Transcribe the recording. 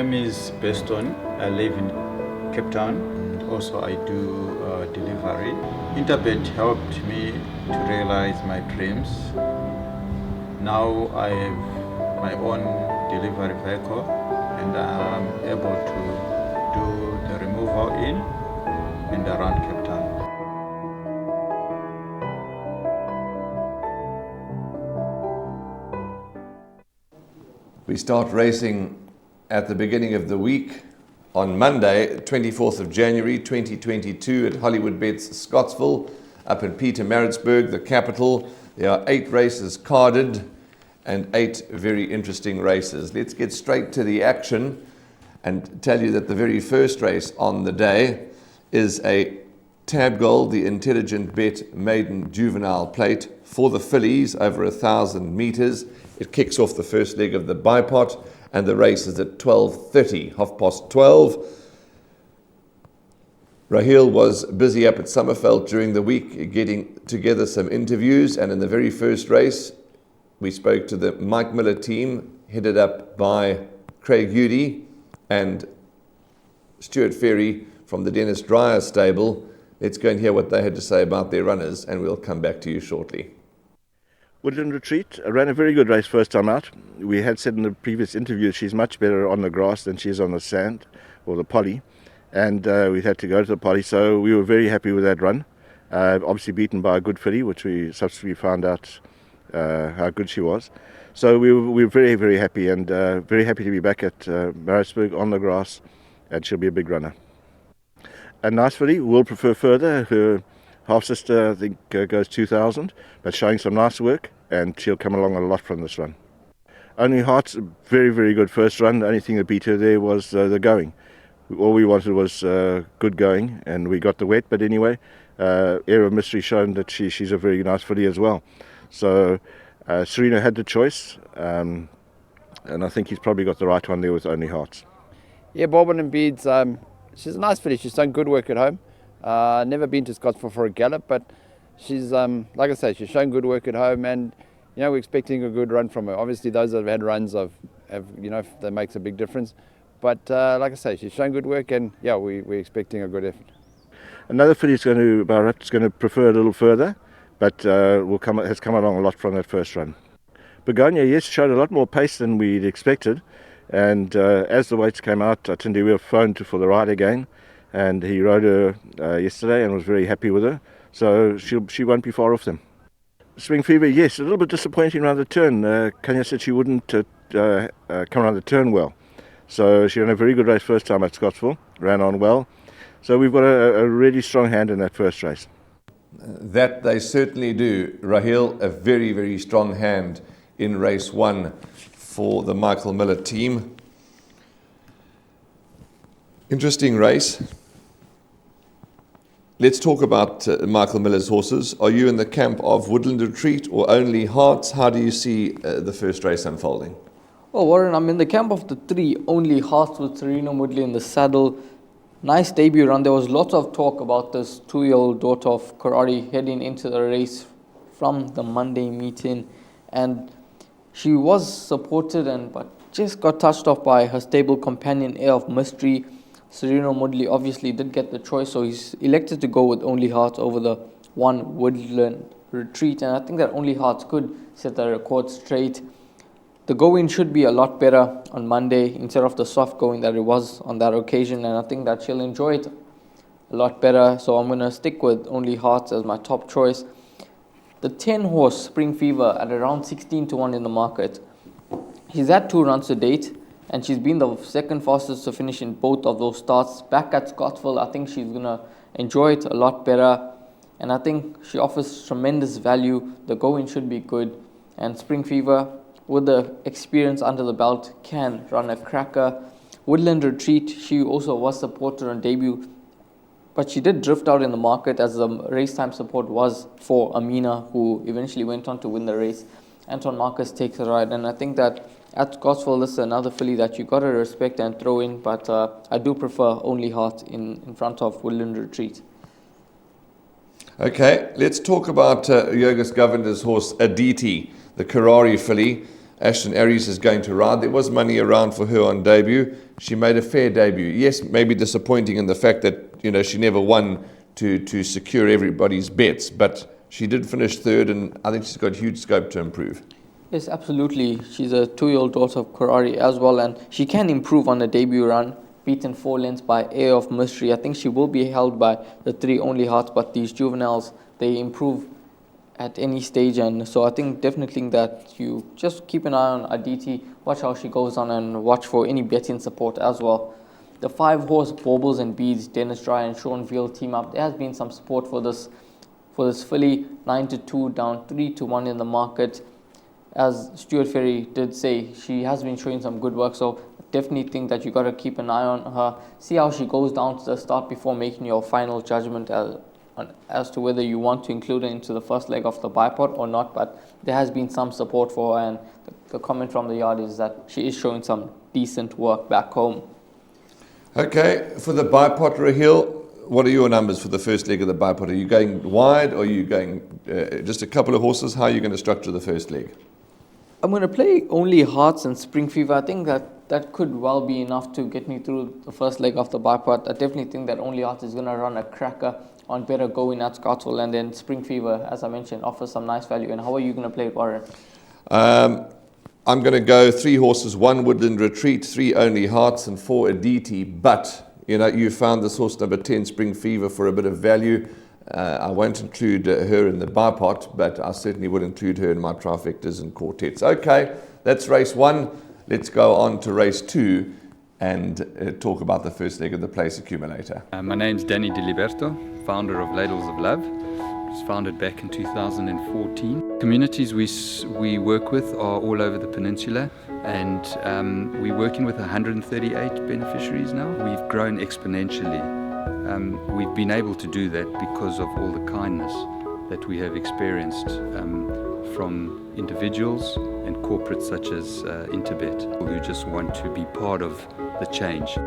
name is Beston. I live in Cape Town. Also, I do delivery. Interbet helped me to realize my dreams. Now I have my own delivery vehicle and I'm able to do the removal in and around Cape Town. We start racing at the beginning of the week on Monday, 24th of January 2022 at Hollywood Bets Scottsville up in Pietermaritzburg, the capital. There are 8 races carded and 8 very interesting races. Let's get straight to the action and tell you that the very first race on the day is a Tab Gold, the Intelligent Bet Maiden Juvenile Plate for the fillies over 1,000 metres. It kicks off the first leg of the bipot and the race is at 12:30, 12:30. Raheel was busy up at Summerveld during the week getting together some interviews, and in the very first race we spoke to the Mike Miller team headed up by Craig Udy and Stuart Ferry from the Dennis Dreyer stable. Let's go and hear what they had to say about their runners and we'll come back to you shortly. Woodland Retreat ran a very good race first time out. We had said in the previous interview she's much better on the grass than she is on the sand or the poly, and we had to go to the poly, so we were very happy with that run. Obviously beaten by a good filly, which we subsequently found out how good she was. So we were very, very happy, and very happy to be back at Maritzburg on the grass, and she'll be a big runner. A nice filly, will prefer further. Her half-sister, I think, goes 2,000, but showing some nice work, and she'll come along a lot from this run. Only Heart's a very, very good first run. The only thing that beat her there was the going. All we wanted was good going, and we got the wet, but anyway, Air of Mystery shown that she's a very nice filly as well. So Serena had the choice, and I think he's probably got the right one there with Only Hearts. Yeah, Bobbin and Beads, she's a nice filly. She's done good work at home. Never been to Scottsville for a gallop, but she's, like I say, she's shown good work at home, and you know, we're expecting a good run from her. Obviously, those that have had runs have you know, that makes a big difference. But like I say, she's shown good work, and yeah, we're expecting a good effort. Another filly is going to prefer a little further, but has come along a lot from that first run. Begonia, yes, showed a lot more pace than we'd expected, and as the weights came out, Tunde Weir phoned for the ride again. And he rode her yesterday and was very happy with her. So she won't be far off them. Spring Fever, yes, a little bit disappointing around the turn. Kanya said she wouldn't come around the turn well. So she ran a very good race first time at Scottsville, ran on well. So we've got a really strong hand in that first race. That they certainly do. Raheel, a very, very strong hand in race 1 for the Michael Miller team. Interesting race. Let's talk about Michael Miller's horses. Are you in the camp of Woodland Retreat or Only Hearts? How do you see the first race unfolding? Well, Warren, I'm in the camp of the 3 Only Hearts with Serena Moodley in the saddle. Nice debut run. There was lots of talk about this 2-year-old daughter of Karari heading into the race from the Monday meeting, and she was supported but just got touched off by her stable companion Air of Mystery. Serena Moodley obviously did get the choice, so he's elected to go with Only Hearts over the 1 Woodland Retreat, and I think that Only Hearts could set the record straight. The going should be a lot better on Monday instead of the soft going that it was on that occasion, and I think that she'll enjoy it a lot better, so I'm going to stick with Only Hearts as my top choice. The 10 horse Spring Fever at around 16-1 in the market. She's had 2 runs to date, and she's been the second fastest to finish in both of those starts. Back at Scottsville, I think she's going to enjoy it a lot better. And I think she offers tremendous value. The going should be good. And Spring Fever, with the experience under the belt, can run a cracker. Woodland Retreat, she also was supported on debut. But she did drift out in the market as the race time support was for Amina, who eventually went on to win the race. Anton Marcus takes a ride. And I think that at Scottsville, this is another filly that you got to respect and throw in, but I do prefer Only Heart in front of Woodland Retreat. Okay, let's talk about Jurgis Govinder's horse Aditi, the Karari filly. Ashton Aries is going to ride. There was money around for her on debut. She made a fair debut. Yes, maybe disappointing in the fact that, you know, she never won to secure everybody's bets, but she did finish third, and I think she's got huge scope to improve. Yes, absolutely. She's a 2-year-old daughter of Karari as well, and she can improve on the debut run, beaten 4 lengths by Air of Mystery. I think she will be held by the 3 Only Hearts, but these juveniles, they improve at any stage, and so I think definitely that you just keep an eye on Aditi, watch how she goes on, and watch for any betting support as well. The 5-horse Baubles and Beads, Dennis Dry and Sean Veal team up. There has been some support for this filly, 9-2 down 3-1 in the market. As Stuart Ferry did say, she has been showing some good work, so definitely think that you got to keep an eye on her, see how she goes down to the start before making your final judgment as to whether you want to include her into the first leg of the bipod or not. But there has been some support for her, and the comment from the yard is that she is showing some decent work back home. Okay, for the bipod, Rahil, what are your numbers for the first leg of the bipod? Are you going wide, or are you going just a couple of horses? How are you going to structure the first leg? I'm going to play Only Hearts and Spring Fever. I think that could well be enough to get me through the first leg of the bipod. I definitely think that Only Hearts is going to run a cracker on Better Going at Scottsville, and then Spring Fever, as I mentioned, offers some nice value. And how are you going to play it, Warren? I'm going to go 3 horses, 1 Woodland Retreat, 3 Only Hearts, and 4 Aditi. But, you know, you found this horse number 10, Spring Fever, for a bit of value. I won't include her in the bipod, but I certainly would include her in my trifectas and quartets. Okay, that's race 1. Let's go on to race 2 and talk about the first leg of the place accumulator. My name's Danny Diliberto, founder of Ladles of Love. It was founded back in 2014. Communities we work with are all over the peninsula, and we're working with 138 beneficiaries now. We've grown exponentially. We've been able to do that because of all the kindness that we have experienced from individuals and corporates such as Interbet, who just want to be part of the change.